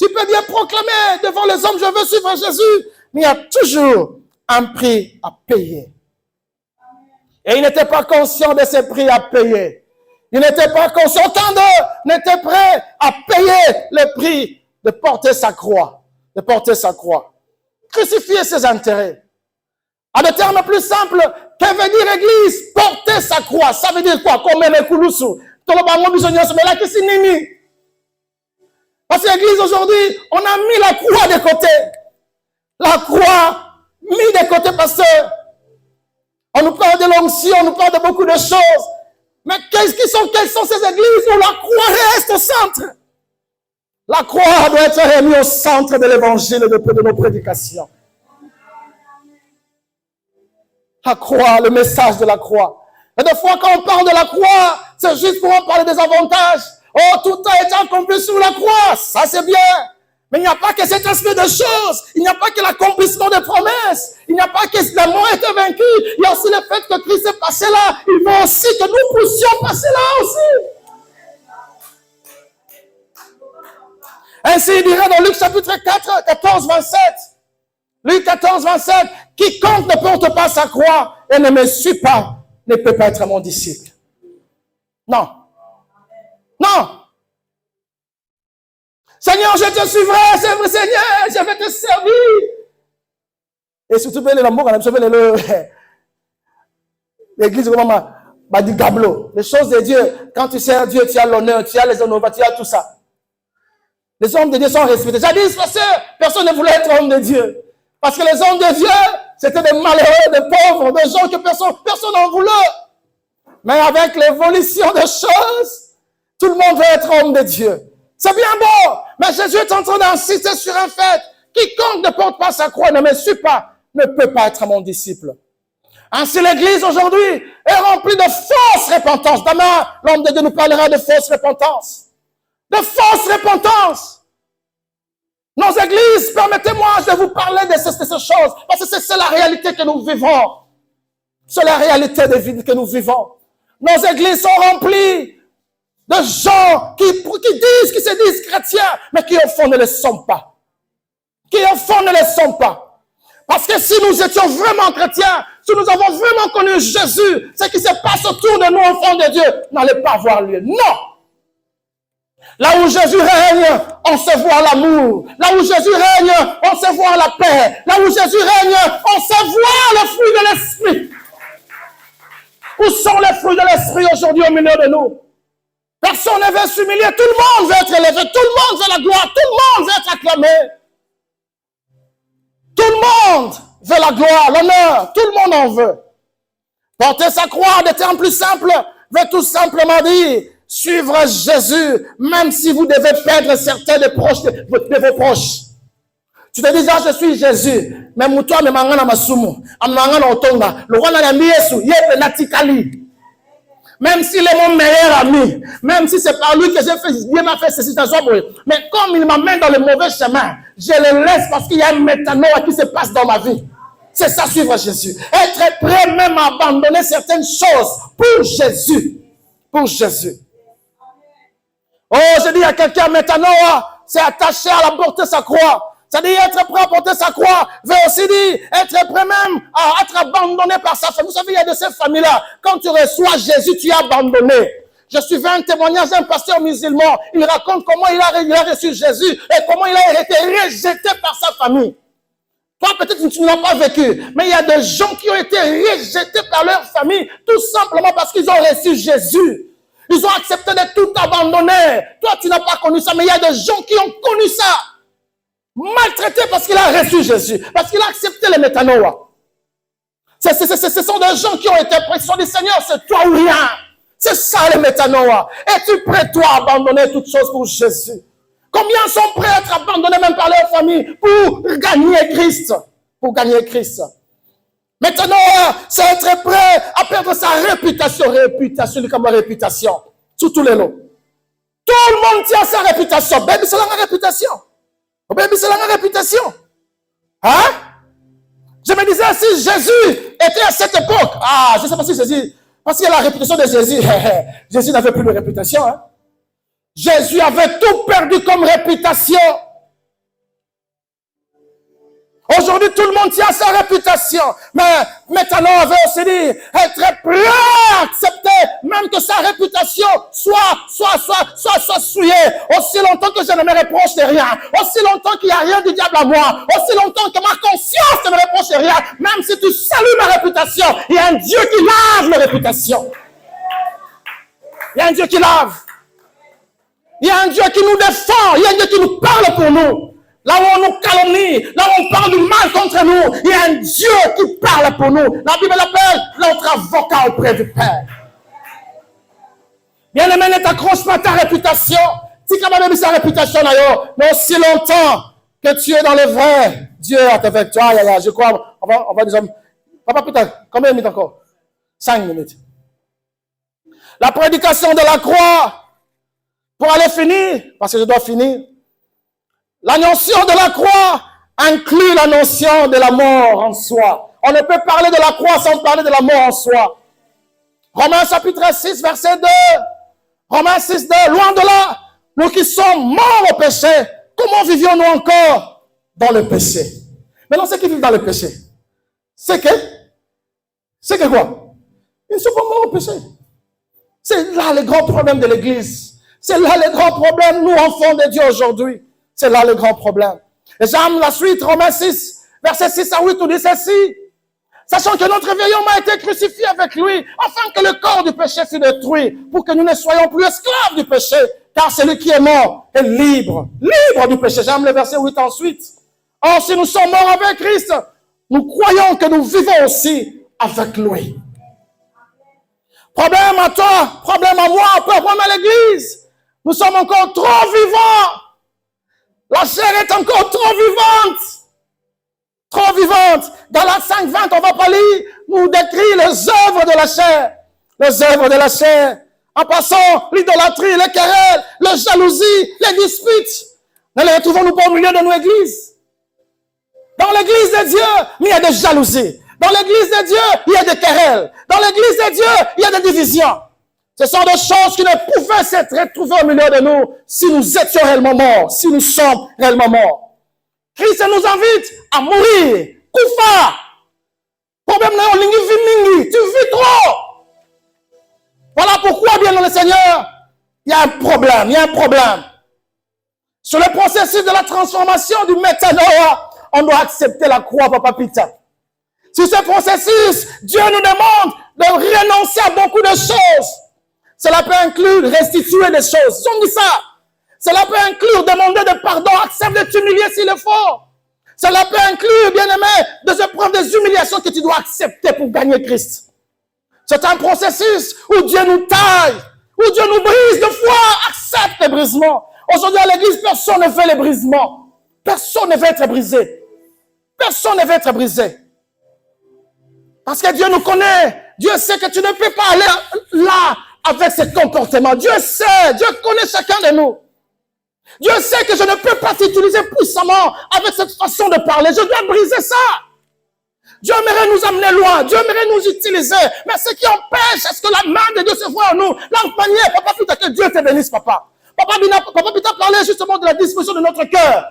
Tu peux bien proclamer devant les hommes, je veux suivre Jésus. Mais il y a toujours un prix à payer. Et il n'était pas conscient de ce prix à payer. Il n'était pas conscient. Aucun d'eux n'était prêt à payer le prix de porter sa croix. De porter sa croix. Crucifier ses intérêts. À des termes plus simples, que veut dire Église? Porter sa croix. Ça veut dire quoi? Comme les koulousou. Parce que l'Église aujourd'hui, on a mis la croix de côté. La croix mis de côté, pasteur. On nous parle de l'onction, on nous parle de beaucoup de choses. Mais quelles sont ces églises où la croix reste au centre? La croix doit être remise au centre de l'évangile et de nos prédications. La croix, le message de la croix. Et des fois, quand on parle de la croix, c'est juste pour en parler des avantages. Oh, tout a été accompli sur la croix. Ça, c'est bien. Mais il n'y a pas que cet aspect de choses. Il n'y a pas que l'accomplissement des promesses. Il n'y a pas que la mort a été vaincue. Il y a aussi le fait que Christ est passé là. Il veut aussi que nous puissions passer là aussi. Ainsi, il dirait dans Luc chapitre 4, 14, 27. Luc 14, 27. Quiconque ne porte pas sa croix et ne me suit pas ne peut pas être mon disciple. Non. Non. Seigneur, je te suivrai, c'est vrai, Seigneur, je vais te servir. Et surtout, l'amour, on a besoin de l'église, comment m'a dit Gablo. Les choses de Dieu, quand tu sers Dieu, tu as l'honneur, tu as les honneurs, tu as tout ça. Les hommes de Dieu sont respectés. Jadis, personne ne voulait être homme de Dieu. Parce que les hommes de Dieu, c'était des malheureux, des pauvres, des gens que personne n'en voulait. Mais avec l'évolution des choses, tout le monde veut être homme de Dieu. C'est bien beau, mais Jésus est en train d'insister sur un fait. Quiconque ne porte pas sa croix, ne me suit pas, ne peut pas être mon disciple. Ainsi, l'Église aujourd'hui est remplie de fausses repentances. Demain, l'homme de Dieu nous parlera de fausses repentances. De fausses repentances. Nos églises, permettez-moi de vous parler de ces choses, parce que c'est la réalité que nous vivons. C'est la réalité de vie que nous vivons. Nos églises sont remplies de gens qui se disent chrétiens, mais qui au fond ne le sont pas. Qui au fond ne le sont pas. Parce que si nous étions vraiment chrétiens, si nous avons vraiment connu Jésus, ce qui se passe autour de nous, enfants de Dieu, n'allait pas avoir lieu. Non! Là où Jésus règne, on se voit l'amour. Là où Jésus règne, on se voit la paix. Là où Jésus règne, on se voit le fruit de l'esprit. Où sont les fruits de l'esprit aujourd'hui au milieu de nous? Personne ne veut s'humilier. Tout le monde veut être élevé. Tout le monde veut la gloire. Tout le monde veut être acclamé. Tout le monde veut la gloire, l'honneur. Tout le monde en veut. Porter sa croix, des termes plus simples, veut tout simplement dire suivre Jésus, même si vous devez perdre certains des proches de vos proches. Tu te dis, je suis Jésus. Mais toi, me mangana masumu. Amangana otonga. Le roi n'a mis Yesu. Yepe natikali. Même s'il est mon meilleur ami. Même si c'est par lui que j'ai fait, Dieu m'a fait ceci dans son bruit. Mais comme il m'amène dans le mauvais chemin, je le laisse parce qu'il y a un métanoïa qui se passe dans ma vie. C'est ça, suivre Jésus. Être prêt même à abandonner certaines choses pour Jésus. Pour Jésus. Oh, je dis à quelqu'un, métanoïa, c'est attaché à la porter sa croix. C'est-à-dire être prêt à porter sa croix, veut aussi dire être prêt même à être abandonné par sa famille. Vous savez, il y a de ces familles-là, quand tu reçois Jésus, tu es abandonné. Je suivais un témoignage d'un pasteur musulman. Il raconte comment il a reçu Jésus et comment il a été rejeté par sa famille. Toi, peut-être que tu ne l'as pas vécu, mais il y a des gens qui ont été rejetés par leur famille tout simplement parce qu'ils ont reçu Jésus. Ils ont accepté de tout abandonner. Toi, tu n'as pas connu ça, mais il y a des gens qui ont connu ça. Maltraité parce qu'il a reçu Jésus, parce qu'il a accepté le métanoïa. Ce sont des gens qui ont été prêts, qui sont dit, Seigneur, c'est toi ou rien. C'est ça le métanoïa. Es-tu prêt, toi, à abandonner toutes choses pour Jésus? Combien sont prêts à être abandonnés même par leur famille pour gagner Christ? Pour gagner Christ. Métanoïa, c'est être prêt à perdre sa réputation. Réputation, comme réputation. Sous tous les lots. Tout le monde tient sa réputation. Baby, c'est la réputation. Baby, c'est la réputation. Hein? Je me disais, si Jésus était à cette époque, je ne sais pas si Jésus, parce qu'il y a la réputation de Jésus, Jésus n'avait plus de réputation. Hein? Jésus avait tout perdu comme réputation. Aujourd'hui, tout le monde tient sa réputation. Mais maintenant, on veut aussi dire, être prêt à accepter même que sa réputation soit souillée. Aussi longtemps que je ne me reproche de rien. Aussi longtemps qu'il n'y a rien du diable à moi. Aussi longtemps que ma conscience ne me reproche de rien. Même si tu salues ma réputation, il y a un Dieu qui lave ma réputation. Il y a un Dieu qui lave. Il y a un Dieu qui nous défend. Il y a un Dieu qui nous parle pour nous. Là où on nous calomnie, là où on parle du mal contre nous, il y a un Dieu qui parle pour nous. La Bible l'appelle notre avocat auprès du Père. Bien-aimé, ne t'accroche pas à ta réputation. Si tu as même sa réputation, mais aussi longtemps que tu es dans le vrai, Dieu est avec toi. Je crois, on va dire, papa, putain, combien de minutes encore? 5 minutes. La prédication de la croix, pour aller finir, parce que je dois finir, la notion de la croix inclut la notion de la mort en soi. On ne peut parler de la croix sans parler de la mort en soi. Romains chapitre 6, verset 2. Romains 6, 2. Loin de là, nous qui sommes morts au péché, comment vivions-nous encore dans le péché? Maintenant, ceux qui vivent dans le péché, c'est que quoi? Ils ne sont pas morts au péché. C'est là le grand problème de l'Église. C'est là le grand problème, nous, enfants de Dieu aujourd'hui. C'est là le grand problème. Et j'aime la suite, Romains 6, versets 6 à 8, où dit ceci. Sachant que notre vieil homme a été crucifié avec lui, afin que le corps du péché fût détruit, pour que nous ne soyons plus esclaves du péché, car celui qui est mort est libre, libre du péché. J'aime le verset 8 ensuite. Or, si nous sommes morts avec Christ, nous croyons que nous vivons aussi avec lui. Problème à toi, problème à moi, problème à l'Église. Nous sommes encore trop vivants. La chair est encore trop vivante. Trop vivante. Dans la 5:20, on va pas lire, nous décrit les œuvres de la chair. Les œuvres de la chair. En passant, l'idolâtrie, les querelles, la jalousie, les disputes. Ne les retrouvons-nous pas au milieu de nos églises? Dans l'église de Dieu, il y a des jalousies. Dans l'église de Dieu, il y a des querelles. Dans l'église de Dieu, il y a des divisions. Ce sont des choses qui ne pouvaient s'être retrouvées au milieu de nous si nous étions réellement morts, si nous sommes réellement morts. Christ nous invite à mourir. Koufa. Problème là, tu vis trop. Voilà pourquoi, bien dans le Seigneur, il y a un problème, Sur le processus de la transformation du métanoïa, on doit accepter la croix, Papa Pita. Sur ce processus, Dieu nous demande de renoncer à beaucoup de choses. Cela peut inclure restituer des choses. On dit ça. Cela peut inclure demander de pardon, accepter de t'humilier s'il le faut. Cela peut inclure, bien-aimé, des épreuves, des humiliations que tu dois accepter pour gagner Christ. C'est un processus où Dieu nous taille, où Dieu nous brise. De fois, accepte les brisements. Aujourd'hui, à l'église, personne ne veut les brisements. Personne ne veut être brisé. Personne ne veut être brisé. Parce que Dieu nous connaît. Dieu sait que tu ne peux pas aller là avec ce comportement. Dieu sait. Dieu connaît chacun de nous. Dieu sait que je ne peux pas t'utiliser puissamment avec cette façon de parler. Je dois briser ça. Dieu aimerait nous amener loin. Dieu aimerait nous utiliser. Mais ce qui empêche, est-ce que la main de Dieu se voit en nous? L'empanier, Papa Pita, que Dieu te bénisse, Papa. Papa Pita parlait justement de la disposition de notre cœur.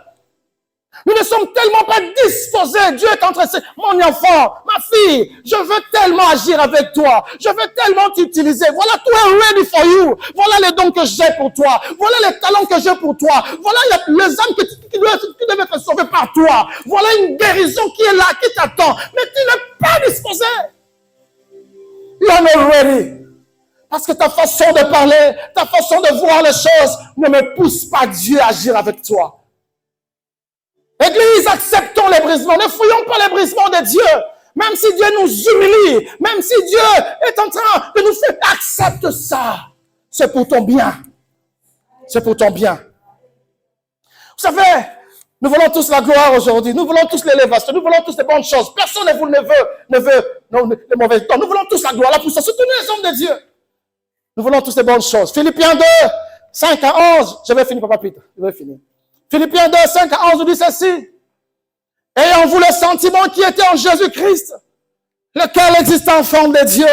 Nous ne sommes tellement pas disposés. Dieu est en train de dire, mon enfant, ma fille, je veux tellement agir avec toi. Je veux tellement t'utiliser. Voilà, tout est ready for you. Voilà les dons que j'ai pour toi. Voilà les talents que j'ai pour toi. Voilà les âmes qui doivent être sauvées par toi. Voilà une guérison qui est là, qui t'attend. Mais tu n'es pas disposé. You are not ready. Parce que ta façon de parler, ta façon de voir les choses ne me pousse pas Dieu à agir avec toi. Église, acceptons les brisements. Ne fouillons pas les brisements de Dieu. Même si Dieu nous humilie, même si Dieu est en train de nous faire, accepte ça. C'est pour ton bien. C'est pour ton bien. Vous savez, nous voulons tous la gloire aujourd'hui. Nous voulons tous l'élévation. Nous voulons tous les bonnes choses. Personne ne veut les mauvaises choses. Nous voulons tous la gloire, la puissance. Surtout les hommes de Dieu. Nous voulons tous les bonnes choses. Philippiens 2, 5 à 11. Je vais finir, Papa Peter. Je vais finir. Philippiens 2, 5 à 11 dit ceci. Ayant vous le sentiment qui était en Jésus-Christ, lequel existe en forme de Dieu,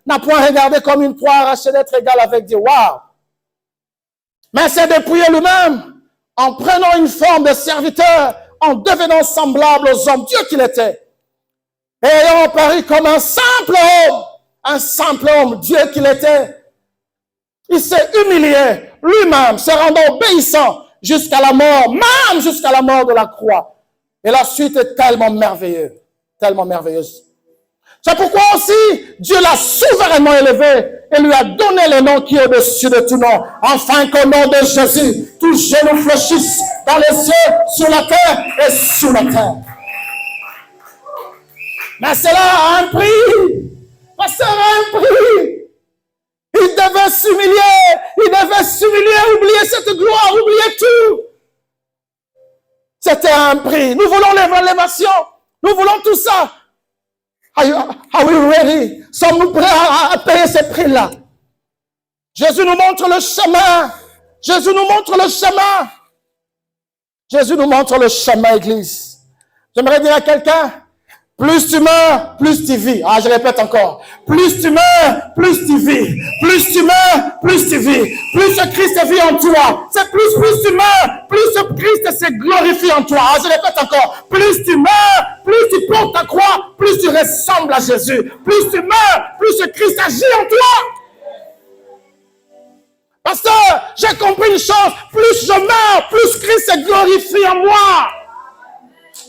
n'a point regardé comme une proie arrachée d'être égal avec Dieu. Waouh! Mais s'est dépouillé lui-même en prenant une forme de serviteur, en devenant semblable aux hommes, Dieu qu'il était. Et ayant apparu comme un simple homme, Dieu qu'il était. Il s'est humilié lui-même, se rendant obéissant jusqu'à la mort, même jusqu'à la mort de la croix. Et la suite est tellement merveilleuse, tellement merveilleuse. C'est pourquoi aussi Dieu l'a souverainement élevé et lui a donné le nom qui est au-dessus de tout nom, afin qu'au nom de Jésus, tout genou fléchisse dans les cieux, sur la terre et sous la terre. Mais cela a un prix. Pasteur, a un prix. Il devait s'humilier, oublier cette gloire, oublier tout. C'était un prix. Nous voulons l'élévation. Nous voulons tout ça. Are we ready? Sommes-nous prêts à payer ce prix-là? Jésus nous montre le chemin. Jésus nous montre le chemin. Jésus nous montre le chemin, Église. J'aimerais dire à quelqu'un, plus tu meurs, plus tu vis. Ah, je répète encore. Plus tu meurs, plus tu vis. Plus tu meurs, plus tu vis. Plus ce Christ vit en toi. C'est plus tu meurs, plus ce Christ se glorifie en toi. Ah, je répète encore. Plus tu meurs, plus tu portes ta croix, plus tu ressembles à Jésus. Plus tu meurs, plus ce Christ agit en toi. Pasteur, j'ai compris une chose. Plus je meurs, plus Christ se glorifie en moi.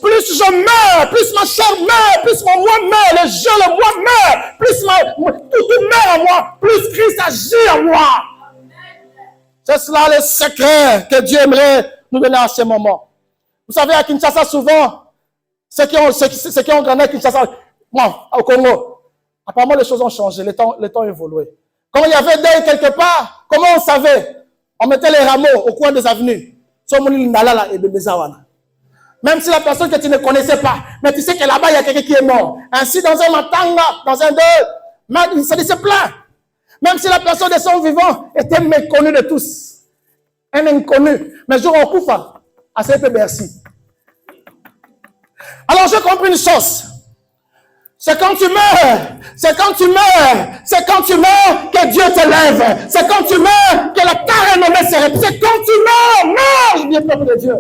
Plus je meurs, plus ma chair meurt, plus mon moi meurt, le moi meurt, plus tout meurt en moi, plus Christ agit en moi. C'est cela le secret que Dieu aimerait nous donner à ce moment. Vous savez, à Kinshasa, souvent, ceux qui ont grandi à Kinshasa, moi, au Congo, apparemment les choses ont changé, les temps ont évolué. Quand il y avait deuil quelque part, comment on savait? On mettait les rameaux au coin des avenues. Même si la personne que tu ne connaissais pas, mais tu sais que là-bas, il y a quelqu'un qui est mort. Ainsi, dans un matanga, dans un deuil, il se plaint. Même si la personne de son vivant était méconnue de tous. Un inconnu. Mais jour au Koufa, à CP Bercy. Alors, j'ai compris une chose. C'est quand tu meurs que Dieu te lève. C'est quand tu meurs que la ta renommée se répète. C'est quand tu meurs, bien peuple de Dieu.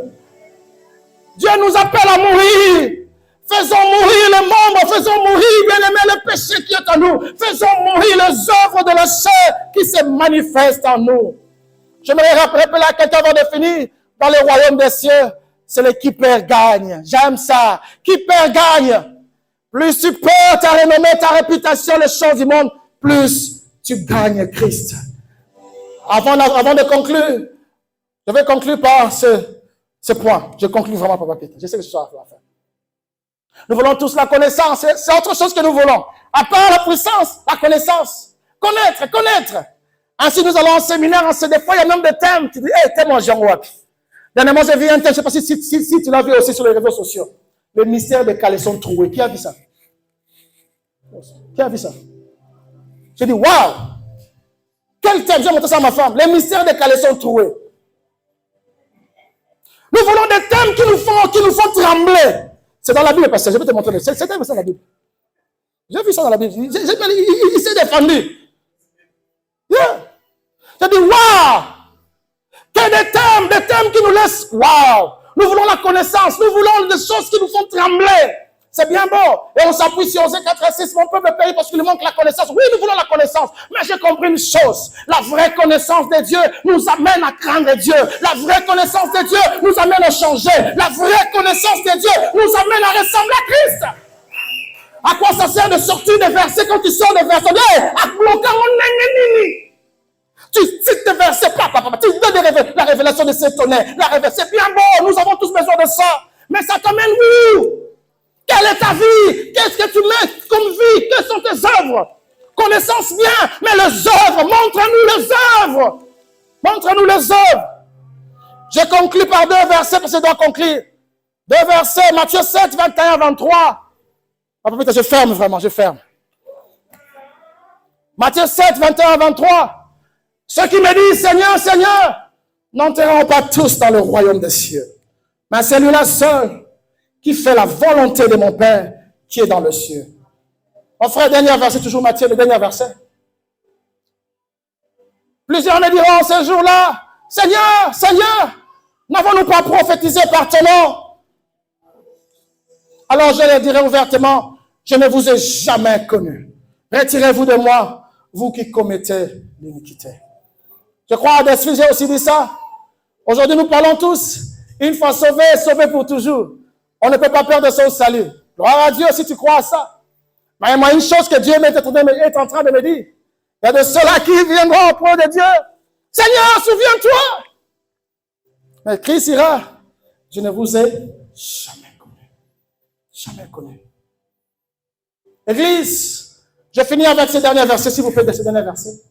Dieu nous appelle à mourir. Faisons mourir les membres, faisons mourir, bien-aimé, le péché qui est en nous. Faisons mourir les œuvres de la chair qui se manifestent en nous. J'aimerais rappeler à quelqu'un avant de finir, dans le royaume des cieux, c'est le qui perd gagne. J'aime ça. Qui perd gagne. Plus tu perds ta renommée, ta réputation, les choses du monde, plus tu gagnes Christ. Avant de conclure, je vais conclure par ce point. Je conclue vraiment, Papa Peter. Je sais que ce soir, la fin. Nous voulons tous la connaissance. C'est autre chose que nous voulons. À part la puissance, la connaissance. Connaître. Ainsi, nous allons en séminaire. Des fois, il y a même des thèmes. Tu dis, thème en Jean Watt. Dernièrement, j'ai vu un thème. Je ne sais pas si tu l'as vu aussi sur les réseaux sociaux. Le mystère des caleçons troués. Qui a vu ça? J'ai dit, waouh! Quel thème? J'ai montré ça à ma femme. Le mystère des caleçons troués. Nous voulons des thèmes qui nous font trembler. C'est dans la Bible, parce que je vais te montrer. C'est dans la Bible. J'ai vu ça dans la Bible. Il s'est défendu. Yeah. J'ai dit, waouh! Que des thèmes qui nous laissent, waouh! Nous voulons la connaissance. Nous voulons des choses qui nous font trembler. C'est bien beau. Et on s'appuie sur Osée 4 et 6. Mon peuple paye parce qu'il lui manque la connaissance. Oui, nous voulons la connaissance. Mais j'ai compris une chose. La vraie connaissance de Dieu nous amène à craindre Dieu. La vraie connaissance de Dieu nous amène à changer. La vraie connaissance de Dieu nous amène à ressembler à Christ. À quoi ça sert de sortir des versets quand tu sors des versets? À bloquer mon nini. Tu cites des versets, tu donnes la révélation de ces tonnerres. C'est bien beau, nous avons tous besoin de ça. Mais ça t'amène où? Quelle est ta vie? Qu'est-ce que tu mets comme vie? Quelles sont tes œuvres? Connaissance bien, mais les œuvres, montre-nous les œuvres. Je conclue par 2 versets parce que je dois conclure. 2 versets, Matthieu 7, 21, 23. Je ferme. Matthieu 7, 21, 23. Ceux qui me disent, Seigneur, Seigneur, n'entreront pas tous dans le royaume des cieux. Mais celui-là seul qui fait la volonté de mon Père qui est dans le ciel. Mon frère, dernier verset, toujours Matthieu, le dernier verset. Plusieurs me diront ce jour-là, Seigneur, Seigneur, n'avons-nous pas prophétisé par ton nom? Alors je leur dirai ouvertement, je ne vous ai jamais connu. Retirez-vous de moi, vous qui commettez l'iniquité. Je crois à Desfils, j'ai aussi dit ça. Aujourd'hui, nous parlons tous, une fois sauvé, sauvé pour toujours. On ne peut pas perdre son salut. Gloire à Dieu si tu crois à ça. Mais moi, une chose que Dieu est en train de me dire, il y a de ceux-là qui viendront auprès de Dieu. Seigneur, souviens-toi. Mais Christ ira, je ne vous ai jamais connu. Jamais connu. Église, je finis avec ces derniers versets, s'il vous plaît, de ces derniers versets.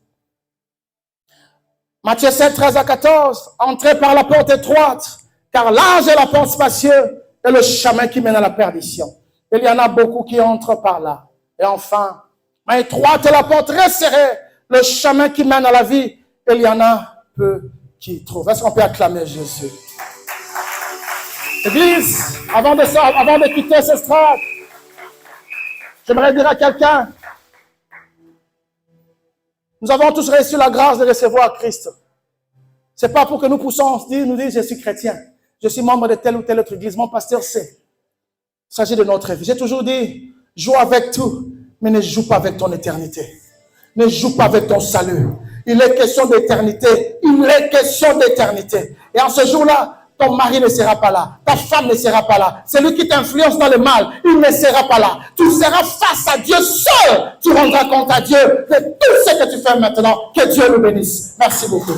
Matthieu 7, 13 à 14. Entrez par la porte étroite, car large est la porte spacieuse et le chemin qui mène à la perdition. Il y en a beaucoup qui entrent par là. Et enfin, mais étroite est la porte resserrée, le chemin qui mène à la vie. Il y en a peu qui trouvent. Est-ce qu'on peut acclamer Jésus? Église, avant de quitter ce stade, j'aimerais dire à quelqu'un, nous avons tous reçu la grâce de recevoir Christ. C'est pas pour que nous puissions nous dire, je suis chrétien, je suis membre de telle ou telle autre église, mon pasteur sait. Il s'agit de notre vie. J'ai toujours dit, joue avec tout, mais ne joue pas avec ton éternité. Ne joue pas avec ton salut. Il est question d'éternité. Il est question d'éternité. Et en ce jour-là, ton mari ne sera pas là. Ta femme ne sera pas là. Celui qui t'influence dans le mal, il ne sera pas là. Tu seras face à Dieu seul. Tu rendras compte à Dieu de tout ce que tu fais maintenant. Que Dieu nous bénisse. Merci beaucoup.